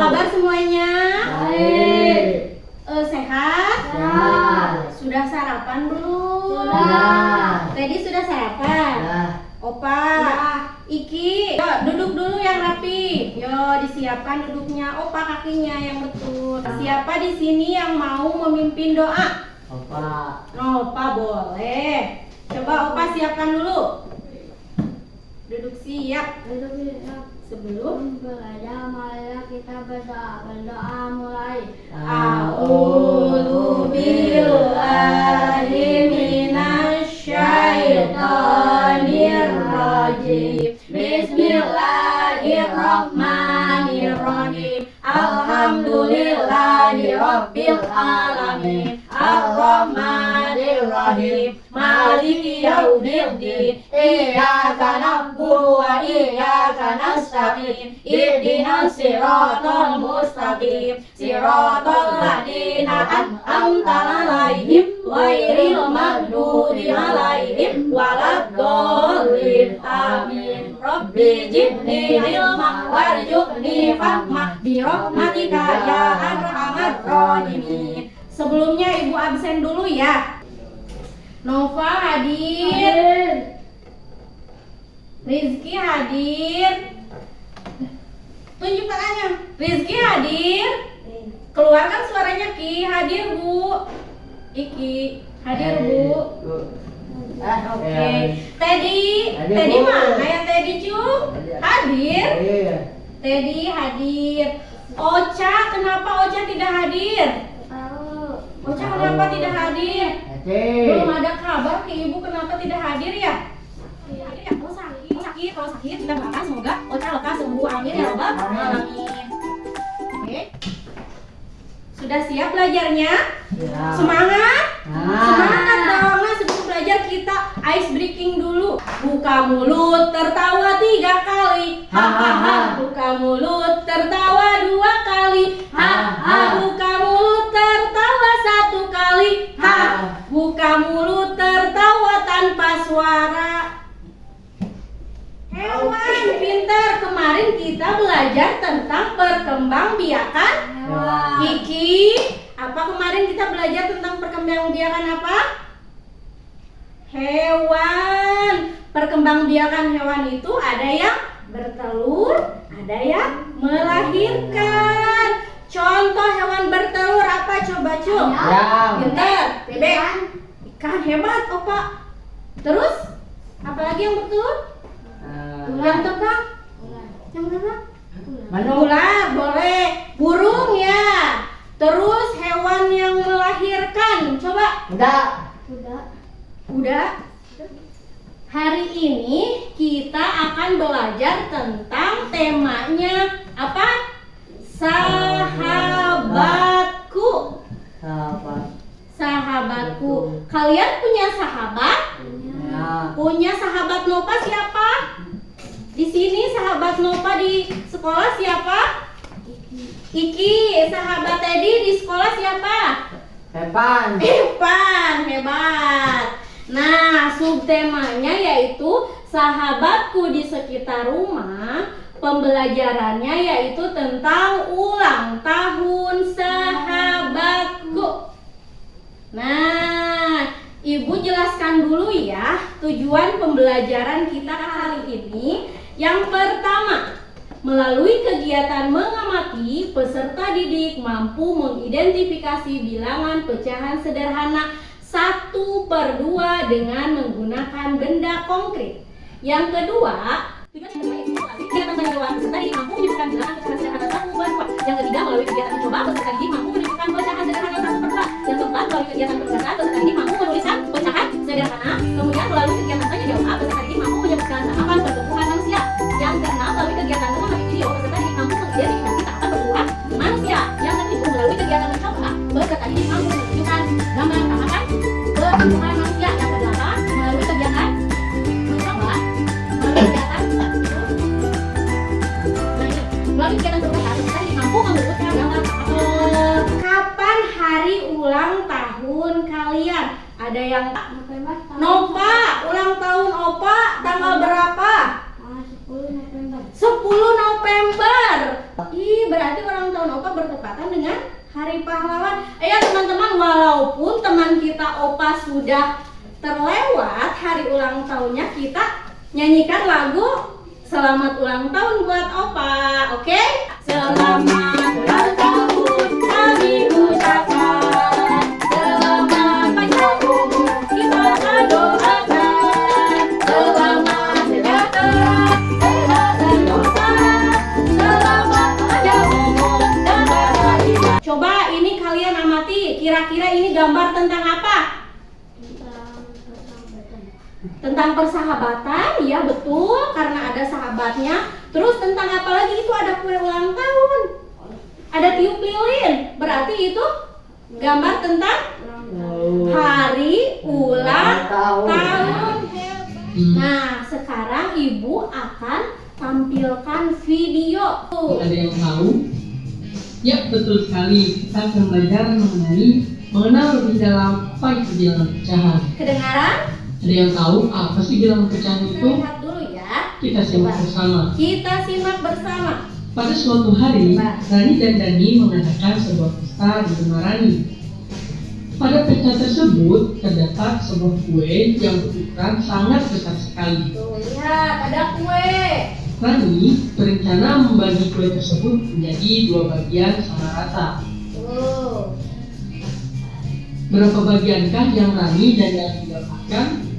kabar semuanya? Baik. Sehat? Sehat. Sudah sarapan belum? Sudah. Teddy sudah sarapan? Sudah. Opa, Iki, yo, duduk dulu yang rapi. Yo, disiapkan duduknya. Opa kakinya yang betul. Siapa di sini yang mau memimpin doa? Opa. Opa boleh. Coba Opa siapkan dulu. Duduk siap. Sebelum belajar, marilah kita berdoa mulai. A'udzu billahi minasyaitonir rajim. Bismillahirrahmanirrahim. Alhamdulillahi rabbil alamin. Ar-Rahmanir-Rahim. Maliki yaumiddin. Iyyaka na'budu wa iyyaka nasta'in. Ihdinas siratal mustaqim. Siratal ladzina an'amta 'alaihim ghairil maghdubi 'alaihim waladdallin. Amin. Rabbi zidni ilma warzuqni fahma bi rahmatika ya arhamar rahimin. Sebelumnya Ibu absen dulu ya. Nova hadir. Rizky hadir. Tunjuk tangannya. Rizky hadir. Keluarkan suaranya Ki. Hadir Bu. Iki hadir Bu. Oke. Teddy. Hadir, Teddy Bu. mana ya Teddy Cung? Hadir. Iya. Teddy hadir. Ocha, kenapa Ocha tidak hadir? Ocha kenapa tidak hadir? Belum ada kabar ke Ibu kenapa tidak hadir ya? Hadir ya? Oh sakit. Kalau sakit kita doakan semoga Ocha lekas sembuh. Amin ya Rabbal alamin. Oke. Sudah siap belajarnya? Ya. Semangat? Nah. Semangat dong. Nah, sebelum belajar kita ice breaking dulu. Buka mulut, tertawa 3 kali. Hahaha. Buka mulut, tertawa 2 kali. Ha. Buka mulut, tertawa 1 kali. Ha. Buka mulut, tertawa tanpa suara. Hewan pintar. Kemarin kita belajar tentang perkembangbiakan Iki. Apa kemarin kita belajar tentang perkembangbiakan apa? Hewan. Perkembangbiakan hewan itu ada yang bertelur, ada yang melahirkan. Contoh hewan bertelur apa coba Cung? Ayam. Pintar. Bebek. Ikan hebat Opa. Terus apalagi yang bertelur? Yang terbang? Yang terbang? Ular boleh. Burung ya. Terus hewan yang melahirkan. Coba. Udah. Hari ini kita akan belajar tentang temanya apa? Sahabatku. Sahabatku. Kalian punya sahabat? Ya. Punya sahabat Nova siapa? Di sini sahabat Nova di sekolah siapa? Iki. Sahabat Teddy di sekolah siapa? Evan. Evan, hebat. Nah, subtemanya yaitu sahabatku di sekitar rumah. Pembelajarannya yaitu tentang ulang tahun sahabatku. Nah, Ibu jelaskan dulu ya tujuan pembelajaran kita hari ini. Yang pertama, melalui kegiatan mengamati, peserta didik mampu mengidentifikasi bilangan pecahan sederhana 1/2 dengan menggunakan benda konkret. Yang kedua, kegiatan menjawab peserta didik mampu menyebutkan bilangan pecahan sederhana 1/2. Yang ketiga, melalui kegiatan mencoba, peserta didik mampu menyebutkan pecahan sederhana 1/2. Yang keempat, melalui kegiatan penulisan, peserta didik mampu menuliskan pecahan sederhana. Kemudian melalui kegiatan tanya jawab, peserta didik mampu menyebutkan tahapan pertumbuhan manusia. Yang keenam, melalui kegiatan mengamati video, peserta didik mampu mengidentifikasi tahapan pertumbuhan manusia. Yang ketujuh, melalui kegiatan mencoba, peserta didik mampu menunjukkan gambar tahapan pertumbuhan manusia. Yang kedelapan, melalui kegiatan mencoba, melalui kegiatan perubahan, peserta didik mampu menyebutkan gambar tahapan. Kapan hari ulang tahun kalian? Ada yang Nova, ulang tahun Opa tanggal berapa? 10 November. Ih, berarti ulang tahun Opa bertepatan dengan Hari Pahlawan. Ayo teman-teman, walaupun teman kita Opa sudah terlewat hari ulang tahunnya, kita nyanyikan lagu Selamat Ulang Tahun buat Opa, oke? Selamat ulang tahun kami ucapkan, selamat panjang umur kita doakan, selamat sejahtera, sehat dan sentosa, selamat panjang umur dan bahagia. Coba ini kalian amati, kira-kira ini gambar tentang apa? Tentang persahabatan, ya betul, karena ada sahabatnya. Terus tentang apa lagi? Itu ada kue ulang tahun, ada tiup lilin, berarti itu gambar tentang hari ulang tahun. Nah, sekarang ibu akan tampilkan video. Ada yang tahu? Ya, betul sekali. Kita akan belajar mengenal lebih dalam apa itu bilangan pecahan. Kedengaran? Ada yang tahu apa sih bilangan pecahan Kita itu? lihat dulu ya. Kita simak bersama. Kita simak bersama. Pada suatu hari, Rani dan Dani mengadakan sebuah pesta di rumah Rani. Pada pesta tersebut terdapat sebuah kue yang berukuran sangat besar sekali. Tuh, lihat ada kue. Rani berencana membagi kue tersebut menjadi 2 bagian sama rata. Tuh. Berapa bagiankah yang Rani dan Dani dapatkan?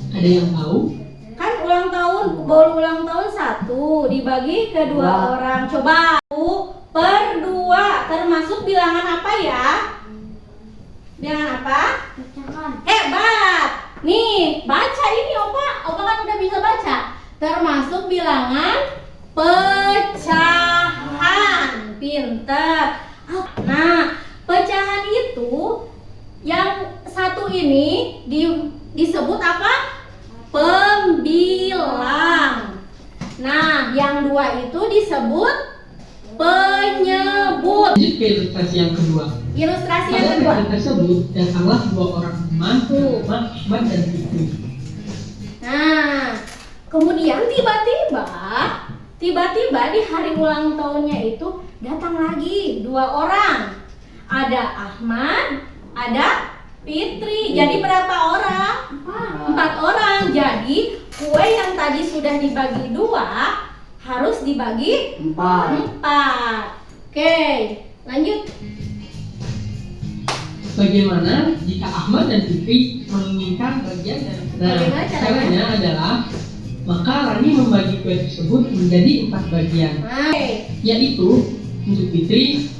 Ada yang tahu? Kan ulang tahun, baru ulang tahun 1 dibagi ke 2 orang. Coba 1/2 termasuk bilangan apa ya? Bilangan apa? Pecahan. Hebat. Nih, baca ini Opa kan udah bisa baca. Termasuk bilangan pecahan. Pinter. Nah, pecahan itu yang 1 ini disebut apa? Pembilang. Nah, yang 2 itu disebut penyebut. Lanjut ke ilustrasi yang kedua. Ilustrasi yang Pada kedua. pesta tersebut datanglah 2 orang teman, bernama Ahmad dan Fitri. Nah, kemudian tiba-tiba di hari ulang tahunnya itu datang lagi 2 orang. Ada Ahmad, ada Fitri. Jadi berapa orang? 4 orang. Jadi kue yang tadi sudah dibagi 2 harus dibagi 4. Oke, lanjut. Bagaimana jika Ahmad dan Fitri menginginkan bagian dari Bagaimana caranya? caranya adalah maka Rani membagi kue tersebut menjadi 4 bagian, Hai. yaitu untuk Fitri,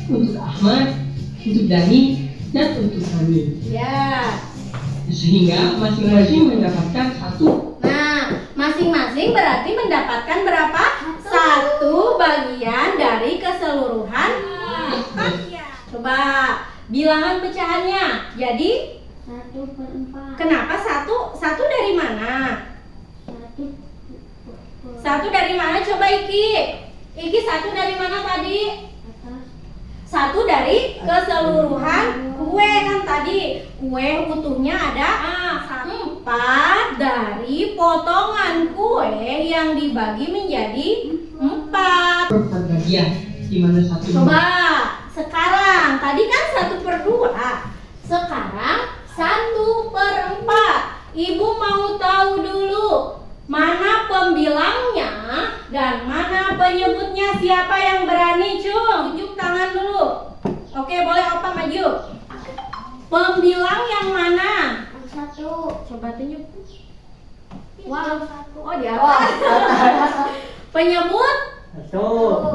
untuk Ahmad, untuk Dani, dan untuk Rani. Ya. Sehingga masing-masing mendapatkan 1. Nah, masing-masing berarti mendapatkan berapa? 1 bagian dari keseluruhan 4. Coba bilangan pecahannya. Jadi 1/4. kenapa 1? 1 dari mana? 1 dari mana? Coba Iki. Iki 1 dari mana tadi? 1 dari keseluruhan kue kan tadi. Kue utuhnya ada 4 dari potongan kue yang dibagi menjadi 4. 4 bagian, di mana 1 Coba sekarang tadi kan 1/2. Sekarang 1/4. Ibu mau tahu dulu mana pembilangnya dan mana penyebutnya. Siapa yang berani? Tunjuk tangan dulu. Oke, boleh Opa maju. Pembilang yang mana? 1. Coba tunjuk. Wow. Oh, di atas. Penyebut?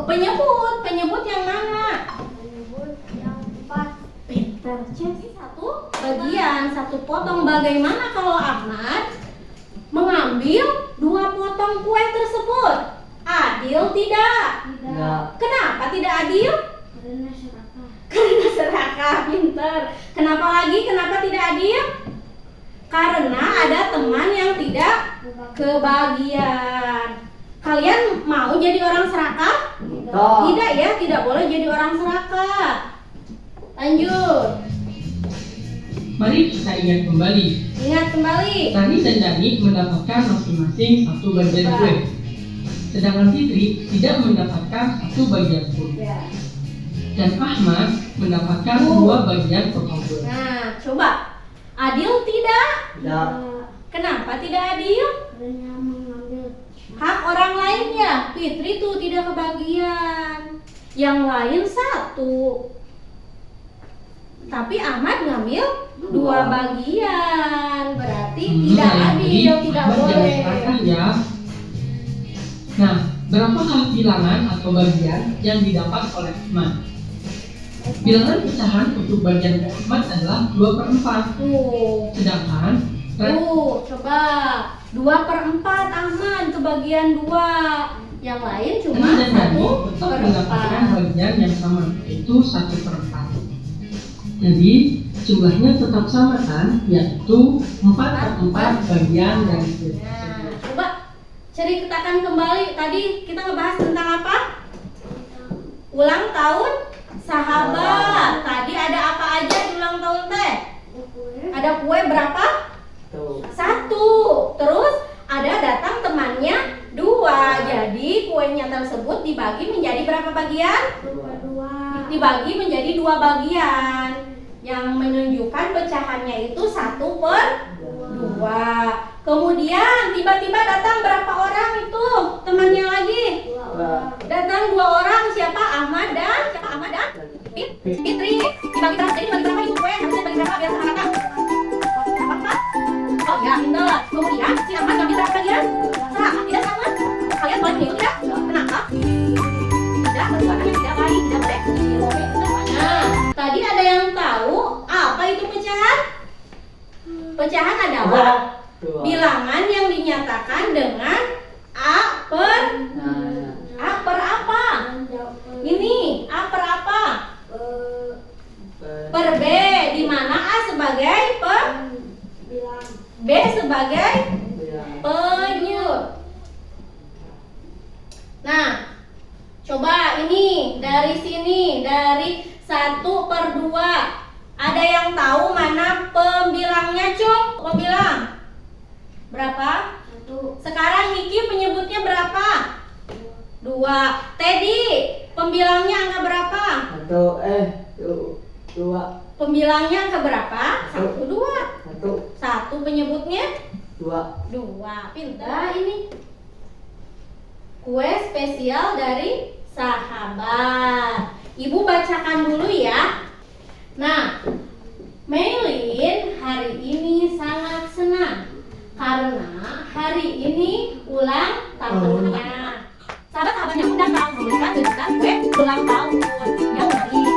Penyebut yang mana? Menyebut yang 4. Pinter. Jadi 1 bagian, 1 potong. Bagaimana kalau Ahmad mengambil 2 potong kue tersebut? Adil tidak? Tidak. Kenapa tidak adil? Karena serakah. Karena serakah. Pinter. Kenapa lagi? Kenapa tidak adil? Karena ada teman yang tidak kebagian. Kalian mau jadi orang serakah? Tidak ya, tidak boleh jadi orang serakah. Lanjut. Mari kita ingat kembali. Ingat kembali. Rani dan Dani mendapatkan masing-masing 1 bagian kue. sedangkan Fitri tidak mendapatkan 1 bagian pun. Ya. Dan Ahmad mendapatkan 2 bagian potong kue. Nah, coba. Adil tidak? Tidak. Kenapa tidak adil? Karena mengambil Hak orang lainnya. Fitri tuh tidak kebagian. Yang lain 1. Tapi Ahmad ngambil 2 bagian. Berarti tidak adil, tidak Ahmad jangan boleh. serakah ya. Nah, berapakah bilangan atau bagian yang didapat oleh Ahmad? Bilangan pecahan untuk bagian keempat adalah 2/4. Tuh. Sedangkan Coba 2/4 Ahmad kebagian 2. Yang lain cuma Rani dan Dani tetap mendapatkan 1/4. bagian yang sama, yaitu 1/4. Jadi jumlahnya tetap sama kan, yaitu 4/4 bagian dari kue Nah, tersebut. coba ceritakan kembali. Tadi kita ngebahas tentang apa? Ulang tahun sahabat. Tadi ada apa aja di ulang tahun teh? kue. Ada kue berapa? Tuh. 1. Terus ada datang temannya 2. Jadi kuenya tersebut dibagi menjadi berapa bagian? Dua. Dibagi menjadi 2 bagian, yang menunjukkan pecahannya itu 1/2. Kemudian tiba-tiba datang berapa orang itu temannya lagi? Datang 2 orang. Siapa? Ahmad dan Fitri. Dibagi berapa? Jadi dibagi berapa itu kue? Harusnya dibagi berapa biar sama rata? Berapa? Oh ya, pintar. Kemudian si Ahmad ngambil berapa bagian? Tidak sama. Kalian boleh meniru tidak? Kenapa? Tidak, merupakan yang tidak baik, tidak boleh. Nah, tadi ada yang tahu apa itu pecahan? Pecahan adalah Dua. bilangan yang dinyatakan dengan A per apa? Ini A per apa? Per B, di mana A sebagai Bilang. B sebagai penyebut. Nah, coba ini dari sini, dari 1/2. Ada yang tahu mana pembilangnya, Cung? Pembilang berapa? 1. Sekarang Niki penyebutnya berapa? 2. Teddy pembilangnya angka berapa? Dua. Pembilangnya angka berapa? 1, 2. 1, 1 penyebutnya 2. 2. Pintar ini. Kue spesial dari sahabat. Ibu bacakan dulu ya. Nah, Meilin hari ini sangat senang karena hari ini ulang tahunnya. Sahabat-sahabatnya pun datang memberikan kejutan kue ulang tahun yang menarik.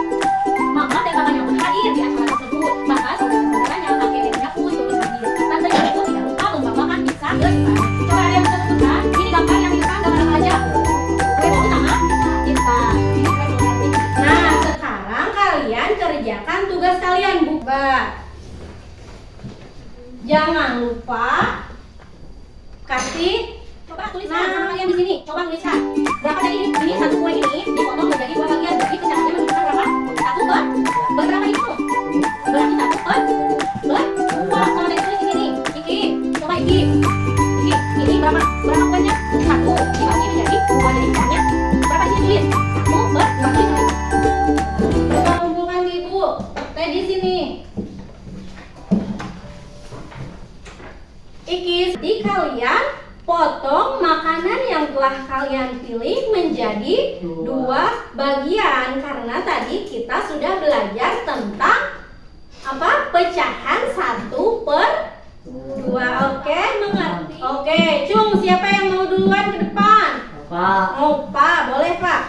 Mama dan papanya pun hadir di acara tersebut. Bahkan saudara-saudaranya, kakek neneknya pun turut hadir. Tantenya itu tidak lupa membawakan pizza kesukaan. Coba ada yang bisa tentukan? Ini gambar yang dipesan gambar apa aja? Kue bolu sama pizza. Ini kue bolu nanti. Nah, sekarang kalian kerjakan tugas kalian, bubar. Jangan lupa kasih. Coba tuliskan sama kalian di sini. Coba tuliskan. Berapa tadi ini? Ini 1 kue ini dipotong menjadi 2 bagian. Jadi pecahannya menunjukkan berapa? 1/2. Berapa itu? Berarti 1/2. Sama tadi tulis di sini. Iki, coba Iki. Iki, ini berapa? Berapa kuenya? 1 dibagi menjadi 2. Jadi pecahannya berapa di sini tulis? 1/2 tulis. Coba kumpulkan di Ibu. Teh di sini. Iki, di kalian potong makanan yang telah kalian pilih menjadi 2 bagian, karena tadi kita sudah belajar tentang apa? Pecahan 1/2. Oke, mengerti? Oke, Cung, siapa yang mau duluan ke depan? Pak. Pak, boleh Pak.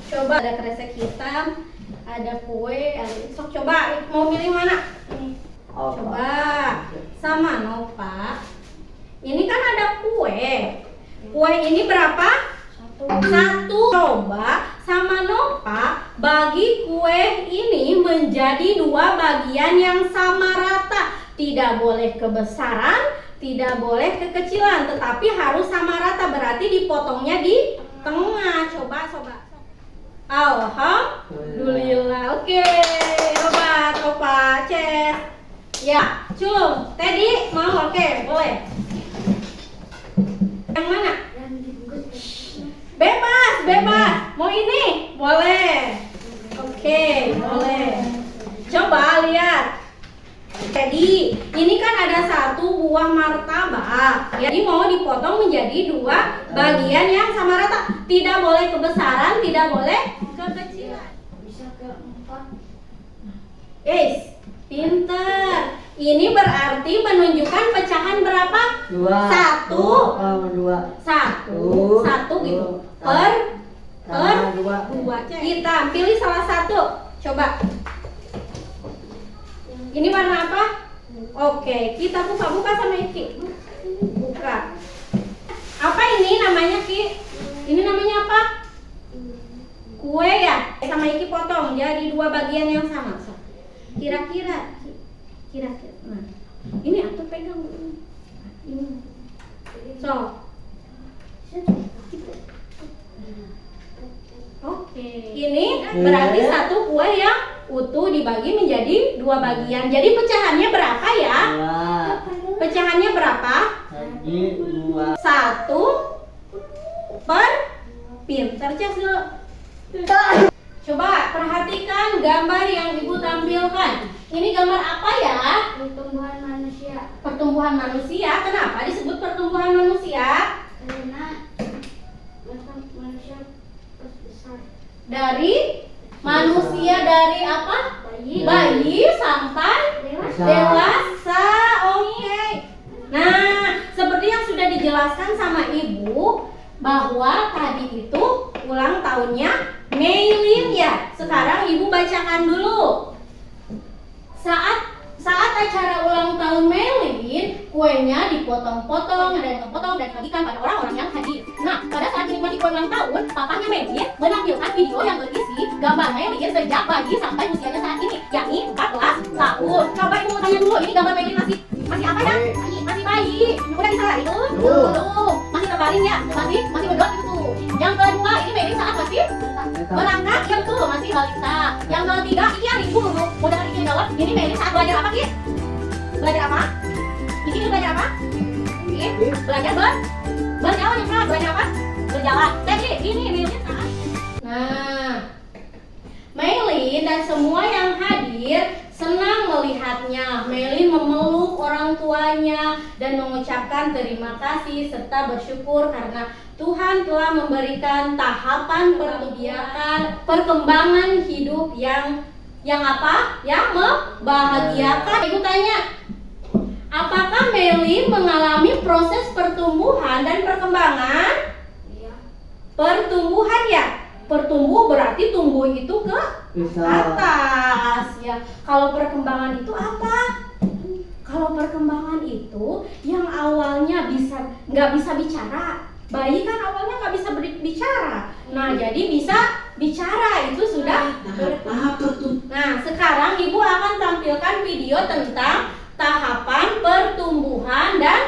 Coba ada kresek hitam, ada kue, sok coba mau milih mana? Nih. Coba sama Nova. Ini kan ada kue. Kue ini berapa? 1. Coba sama Nova bagi kue ini menjadi 2 bagian yang sama rata. Tidak boleh kebesaran, tidak boleh kekecilan, tetapi harus sama rata. Berarti dipotongnya di tengah. Coba. Alhamdulillah. Oke. Coba cek. Ya, Cung, Teddy mau? Oke, boleh. Yang mana? Yang dibungkus. bebas. Mau ini? Boleh. Oke, boleh. Coba lihat. Jadi, ini kan ada satu buah martabak. Jadi mau dipotong menjadi dua bagian yang sama rata. Tidak boleh kebesaran, tidak boleh kekecilan. Bisa ke 4. Pinter. Ini berarti menunjukkan pecahan berapa? 2. Satu. 2. Satu gitu. Per Dua. dua. Kita pilih salah satu. Coba. Ini warna apa? Oke, kita buka sama Iki. Buka. Apa ini namanya, Ki? Ini namanya apa? Kue ya? Sama Iki potong jadi dua bagian yang sama. So. Kira-kira. Nah, ini atau pegang dulu. Ini. So. Oke. Ini berarti satu kue yang utuh dibagi menjadi dua bagian. Jadi pecahannya berapa ya? 2. Pecahannya berapa? Jadi 2. 1 per pinter Cek dulu. Coba perhatikan gambar yang Ibu tampilkan. Ini gambar apa ya? Pertumbuhan manusia. Pertumbuhan manusia. Kenapa disebut pertumbuhan manusia? Karena manusia terus besar. Dari manusia dari apa? Bayi sampai Dewasa. dewasa. Oke. Nah, seperti yang sudah dijelaskan sama Ibu bahwa tadi itu ulang tahunnya Meilin ya. Sekarang Ibu bacakan dulu. Saat acara ulang tahun Meilin, kuenya dipotong-potong dan dibagikan pada orang-orang yang hadir. Nah, pada saat menikmati kue ulang tahun, papanya Meilin menampilkan video yang berisi gambar Meilin sejak bayi sampai usianya saat ini, yakni 14 tahun. Coba Ibu tanya dulu, ini gambar Meilin masih apa ya? Masih bayi. Udah bisa lari tuh? Belum. Masih terbaring ya? Masih bergerak gitu. Yang kedua, ini Meilin saat masih berangkat, ya betul, masih balita. Yang ketiga, ini yang Ibu mau dengar ini jawab. Ini Meilin saat belajar apa, Ki? Belajar apa? Ini belajar apa? Ki? Belajar berjalan ya, Kak? Belajar apa? Berjalan. Jadi, ini Meilin saat. Nah, Meilin dan semua yang hadir senang melihatnya. Meilin memeluk orang tuanya dan mengucapkan terima kasih serta bersyukur karena Tuhan telah memberikan tahapan perkembangan hidup yang apa? Yang membahagiakan. Ibu tanya, apakah Meilin mengalami proses pertumbuhan dan perkembangan? Iya. Pertumbuhan ya. Pertumbuh berarti tumbuh itu ke Bisa. atas ya. Kalau perkembangan itu apa? Kalau perkembangan itu yang awalnya nggak bisa bicara. Bayi kan awalnya nggak bisa bicara. Nah, jadi bisa bicara itu sudah tahap pertumbuhan. Nah, sekarang Ibu akan tampilkan video tentang tahapan pertumbuhan dan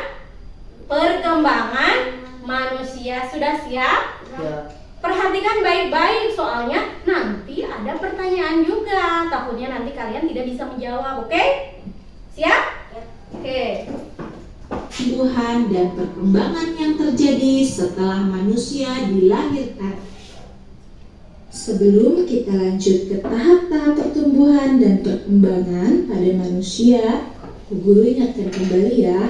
perkembangan manusia. Sudah siap? Ya. Perhatikan baik-baik soalnya nanti ada pertanyaan juga. Takutnya nanti kalian tidak bisa menjawab, oke? Siap? Oke. Pertumbuhan dan perkembangan yang terjadi setelah manusia dilahirkan. Sebelum kita lanjut ke tahap-tahap pertumbuhan dan perkembangan pada manusia, Bu Guru ingatkan kembali ya,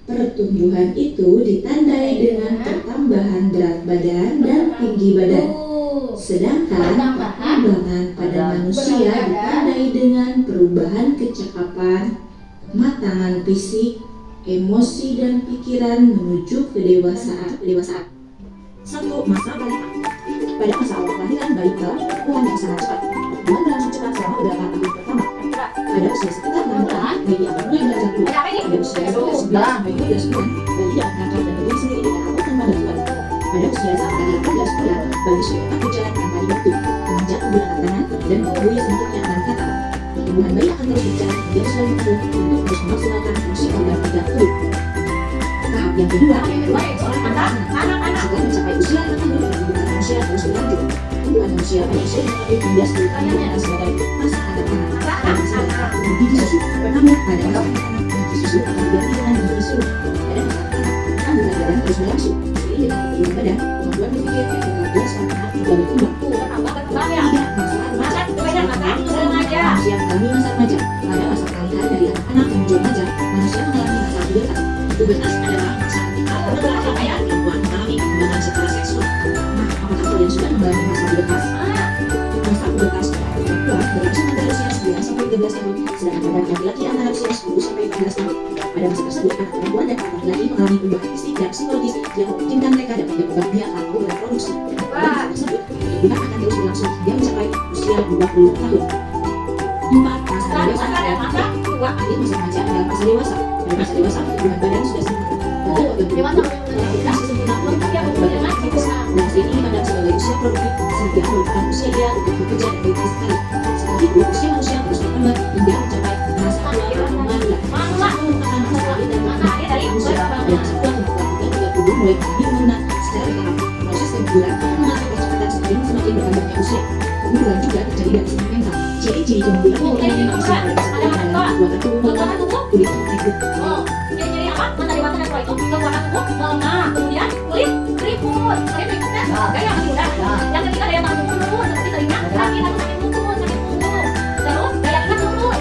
pertumbuhan itu ditandai dengan pertambahan berat badan dan tinggi badan. Sedangkan perkembangan pada manusia ditandai dengan perubahan kecakapan, kematangan fisik, emosi dan pikiran menuju kedewasaan. Satu, masa balita. Pada masa awal kelahiran, bayi mengalami pertumbuhan yang sangat cepat. Pertumbuhan berlangsung cepat selama beberapa tahun pertama. Pada usia sekitar 6 bulan, bayi akan mulai belajar duduk. Pada usia 11 sampai 12 bulan, bayi dapat menangkap dan berdiri sendiri dengan apapun tanpa bantuan. Pada usia sampai 18 bulan, bayi sudah dapat berjalan tanpa dibantu, menginjak menggunakan tangan dan mengetahui bentuknya dengan kata. Pertumbuhan bayi akan terus berjalan hingga usia 5 tahun untuk terus memaksimalkan fungsi organ pada tubuh. Tahap yang kedua yaitu anak-anak. Setelah mencapai usia 5 tahun, pertumbuhan manusia terus berlanjut. Pertumbuhan manusia pada usia 5 tahun hingga 10 tahun dikenal sebagai masa anak-anak. Gigi susu. Namun pada masa anak-anak, gigi susu akan diganti dengan gigi suluk. Pada masa anak-anak, kandungan badan terus berlangsung. dengan pertumbuhan badan, kemampuan berpikir, dan keterampilan seorang anak juga berkembang. Berkembang ya. Tidak masalah Masa kebanyakan masa remaja. manusia mengalami masa remaja. Pada masa peralihan dari anak-anak menuju remaja, manusia mengalami masa pubertas. Pubertas adalah masa ketika laki-laki dan perempuan mengalami perkembangan secara seksual. Nah, apakah kalian sudah mengalami masa pubertas? Masa pubertas pada perempuan berlangsung antara usia 9 sampai 13 tahun, sedangkan pada laki-laki antara usia 10 sampai 14 tahun. Pada masa tersebut, anak perempuan dan anak laki-laki mengalami perubahan fisik dan psikologis yang memungkinkan mereka dapat berkembang biak atau bereproduksi. Pada masa tersebut, pertumbuhan akan terus berlangsung hingga mencapai usia 20 tahun. 4. Masa dewasa Ada masa tua. akhir masa remaja adalah masa dewasa. Pada masa dewasa, pertumbuhan badan sudah sempurna. Bentuk organ tubuh Dewasa berfungsi sempurna dan berbagai aktivitas. Dan usia ini dipandang sebagai usia produktif sehingga merupakan usia ideal untuk bekerja dan berinvestasi sekali. Setelah itu, usia manusia terus berkembang hingga mencapai masa tua atau manula. Manula. Merupakan masa akhir dari Masa akhir dari manusia. perkembangan. Dan masa tua kemampuan organ juga tubuh mulai mengalami penurunan secara bertahap. Proses keguguran akan mengalami percepatan semakin bertambahnya usia. Keguguran juga terjadi dari segi mental. Ciri-ciri keguguran mengenai manusia pada masa tua adalah kekuatan tubuh melemah, kulit keriput. Oh, ciri-ciri apa? Masa dewasa dan tua itu kekuatan tubuh melemah, kemudian kulit keriput. Keriputnya gaya masih muda. Yang ketiga daya tahan tubuh menurun, seperti seringnya sakit atau sakit lutut, sakit punggung. Terus daya ingat menurun.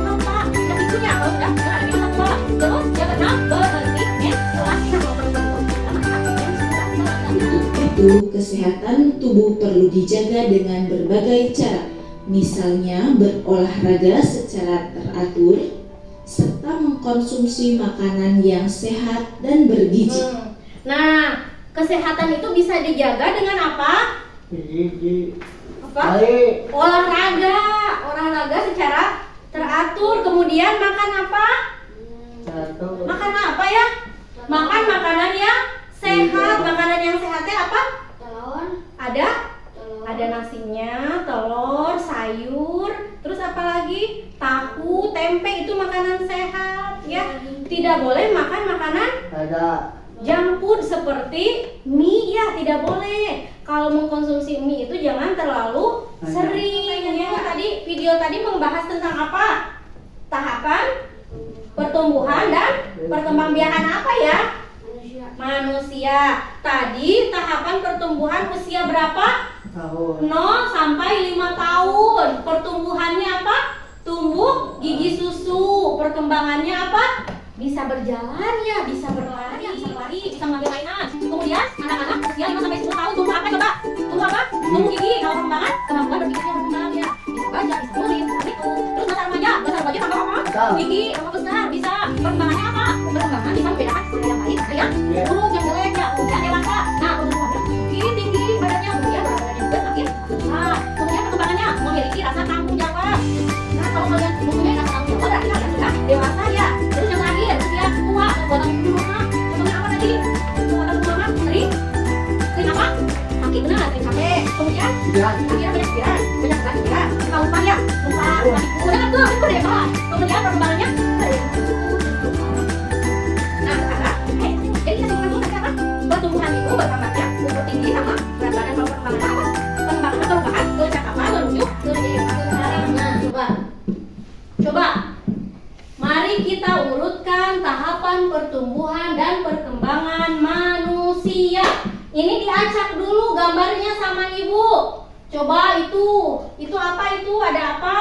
Lupa kepicunya kalau sudah menghadapi masa tua. Terus yang keenam berhenti menstruasi. Untuk itu, kesehatan tubuh perlu dijaga dengan berbagai cara. Misalnya berolahraga secara teratur, serta mengkonsumsi makanan yang sehat dan bergizi. Nah, kesehatan itu bisa dijaga dengan apa? Gigi. Apa? Baik. Olahraga secara teratur. Kemudian makan apa? Satu. Makan apa ya? Makan makanan yang sehat. Makanan yang sehatnya apa? Telur. Ada nasinya, telur, sayur, terus apa lagi? Tahu, tempe itu makanan sehat ya. Tidak boleh makan makanan Ada. junk food seperti mie ya, tidak boleh. Kalau mengkonsumsi mie itu jangan terlalu sering ya. Tadi video tadi membahas tentang apa? Tahapan pertumbuhan dan perkembangbiakan apa ya? Manusia. Tadi tahapan pertumbuhan usia berapa? Tahun. 0 sampai 5 tahun. Pertumbuhannya apa? Tumbuh gigi susu. Perkembangannya apa? Bisa berjalan ya, bisa berlari, bisa lari, bisa mengambil mainan. Kemudian anak-anak usia 5 sampai 10 tahun tumbuh apa coba? Tumbuh apa? Tumbuh gigi. Kalau perkembangan, kemampuan berpikirnya berkembang ya. Bisa baca, bisa tulis, bisa itu. Terus masa remaja tambah apa? Gigi tambah besar, bisa. Perkembangannya apa? Perkembangan bisa membedakan mana yang baik, mana yang buruk, yang jelek ya. Kemudian dewasa. Nah, pertumbuhannya makin tinggi badannya, kemudian berat badannya juga makin besar. Kemudian perkembangannya memiliki rasa tanggung jawab. Nah, kalau kalian mempunyai rasa tanggung jawab, berarti kalian sudah dewasa ya. Terus yang terakhir, usia tua, kekuatan tubuh lemah. Contohnya apa tadi? Kekuatan tubuh lemah, sering apa? Sakit benar, sering capek. Kemudian akhirnya banyak pikiran, lupa ya, lupa. Kemudian tuh, itu deh pak. Kemudian perkembangannya, nah sekarang, jadi kesimpulan dulu tadi apa? Pertumbuhan itu bertambahnya umur tinggi sama berat badan. Kalau perkembangan apa? Perkembangan perubahan kecakapan menuju ke sekarang. Nah coba, mari kita urutkan tahapan pertumbuhan dan perkembangan manusia. Ini diacak dulu gambarnya sama ibu. Coba itu apa itu? Ada apa?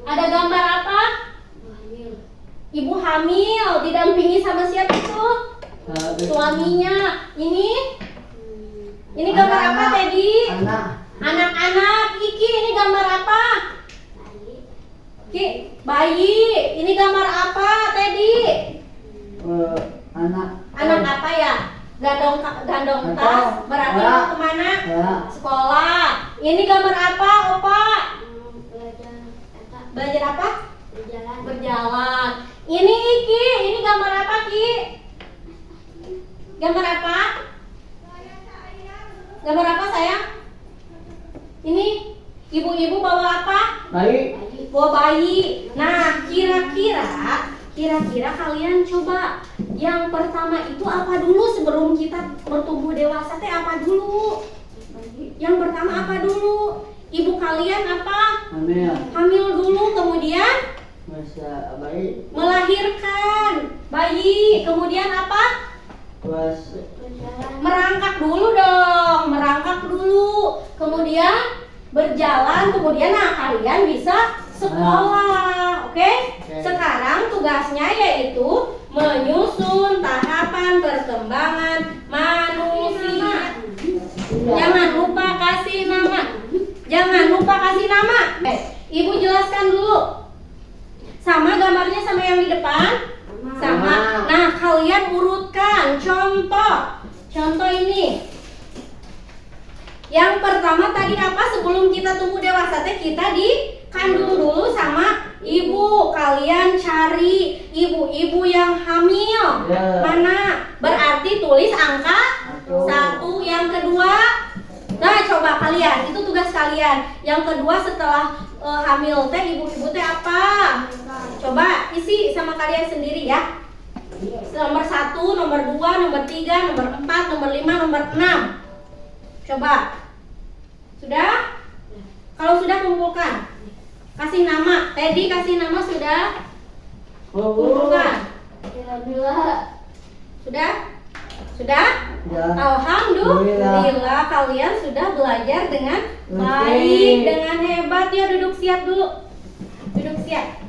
Ada gambar apa? Ibu hamil, didampingi sama siapa itu? Suaminya. Ini gambar apa Teddy? Anak-anak. Kiki, ini gambar apa? Ki, bayi. Ini gambar apa Teddy? Anak apa ya? Gandong tas. Berarti mau kemana? Sekolah. Ini gambar apa Opa? Belajar apa? Berjalan. Ini Iki, ini gambar apa Ki? Gambar apa? Gambar apa sayang? Ini ibu-ibu bawa apa? Baik. Bawa bayi. Nah, kira-kira kalian coba yang pertama itu apa dulu sebelum kita bertumbuh dewasa teh apa dulu? Yang pertama apa dulu? Ibu kalian apa? Hamil dulu, kemudian Masa baik. melahirkan bayi, kemudian apa? puasa. berjalan, Merangkak dulu dong, merangkak dulu. Kemudian berjalan, kemudian kalian bisa sekolah. Oke? Sekarang tugasnya yaitu menyusun tahapan perkembangan manusia. Jangan lupa kasih nama. Jangan lupa kasih nama. Ibu jelaskan dulu. Sama gambarnya sama yang di depan? Sama. Nah, kalian urutkan contoh. Contoh ini. Yang pertama tadi apa? Sebelum kita tumbuh dewasa teh kita dikandung dulu sama ibu. Kalian cari ibu-ibu yang hamil. Ya. Mana? Berarti tulis angka 1. Yang kedua, nah coba kalian, itu tugas kalian. Yang kedua setelah hamil teh ibu-ibu teh apa? Coba isi sama kalian sendiri ya. Nomor 1, nomor 2, nomor 3, nomor 4, nomor 5, nomor 6. Coba. Sudah? Kalau sudah kumpulkan. Kasih nama. Teddy kasih nama sudah? Kumpulkan. alhamdulillah, Sudah? Sudah? Ya. Alhamdulillah kalian sudah belajar dengan baik, dengan hebat. Ya, duduk siap dulu. Duduk siap.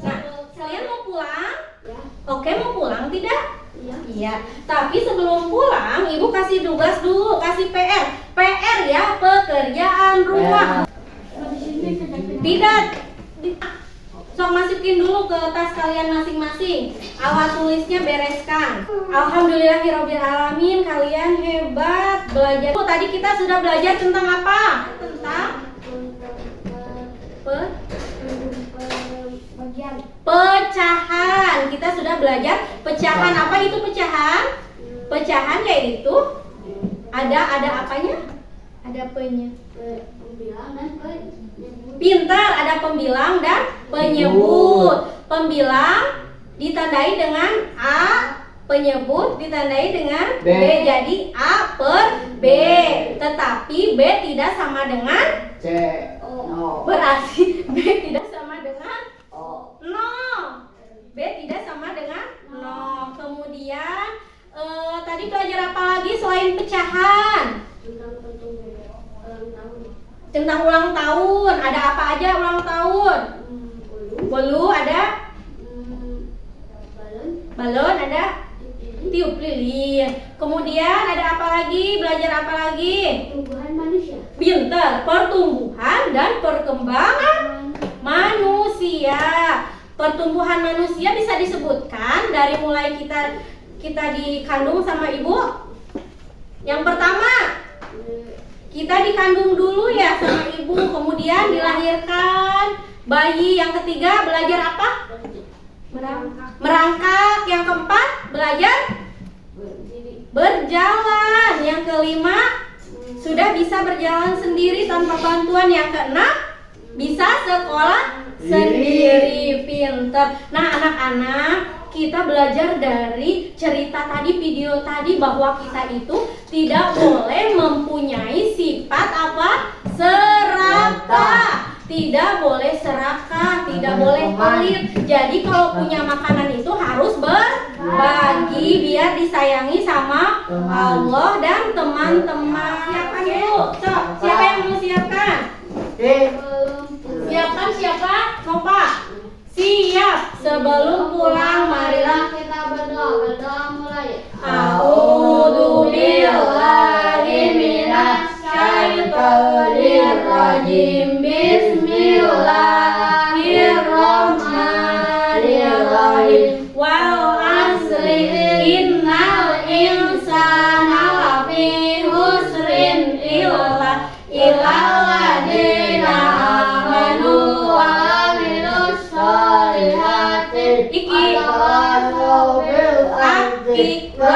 Nah, kalian mau pulang? ya, Oke, mau pulang tidak? iya, Iya. Tapi sebelum pulang, ibu kasih tugas dulu, kasih PR. PR ya, pekerjaan rumah. di sini sedang Tidak. Sok masukin dulu ke tas kalian masing-masing. Alat tulisnya bereskan. Alhamdulillahirabbil alamin, kalian hebat belajar. Oh, tadi kita sudah belajar tentang apa? Tentang bagian pecahan. Kita sudah belajar pecahan. Apa itu pecahan? Pecahan yaitu ada apanya? Ada pembilang dan penyebut. Pintar, ada pembilang dan penyebut. Pembilang ditandai dengan A, penyebut ditandai dengan B. B. Jadi A per B. Tetapi B tidak sama dengan C. No. berarti B tidak sama dengan O. 0. B tidak sama dengan 0. Kemudian tadi belajar apa lagi selain pecahan? Tentang ulang tahun, Tentang ulang tahun. Ada apa aja ulang tahun? Bolu ada, balon, balon ada, tiup tiup lilin. Kemudian ada apa lagi? Belajar apa lagi? tumbuhan manusia, Pintar, pertumbuhan dan perkembangan manusia. Pertumbuhan manusia bisa disebutkan dari mulai kita dikandung sama ibu. Yang pertama, kita dikandung dulu ya sama ibu, kemudian dilahirkan bayi. Yang ketiga belajar apa? Merangkak. Yang keempat belajar berdiri, berjalan. Yang kelima sudah bisa berjalan sendiri tanpa bantuan. Yang keenam bisa sekolah sendiri. Pinter. Nah, anak-anak, kita belajar dari cerita tadi, video tadi, bahwa kita itu tidak boleh mempunyai sifat apa? Serakah. Tidak boleh serakah, tidak boleh pelit. Jadi kalau punya makanan itu harus berbagi biar disayangi sama Allah dan teman-teman. Siapkan dulu. Sok, siapa yang mau siapkan? Siapkan siapa? Nopa. Siap. Sebelum pulang marilah kita berdoa mulai. A'udzu billahi minasy syaithanir rajim. Bismillahirrahmanirrahim. Wal 'asri innal insana lafi khusrin illa alladziina amanu wa 'amilus sholihati. Iki wa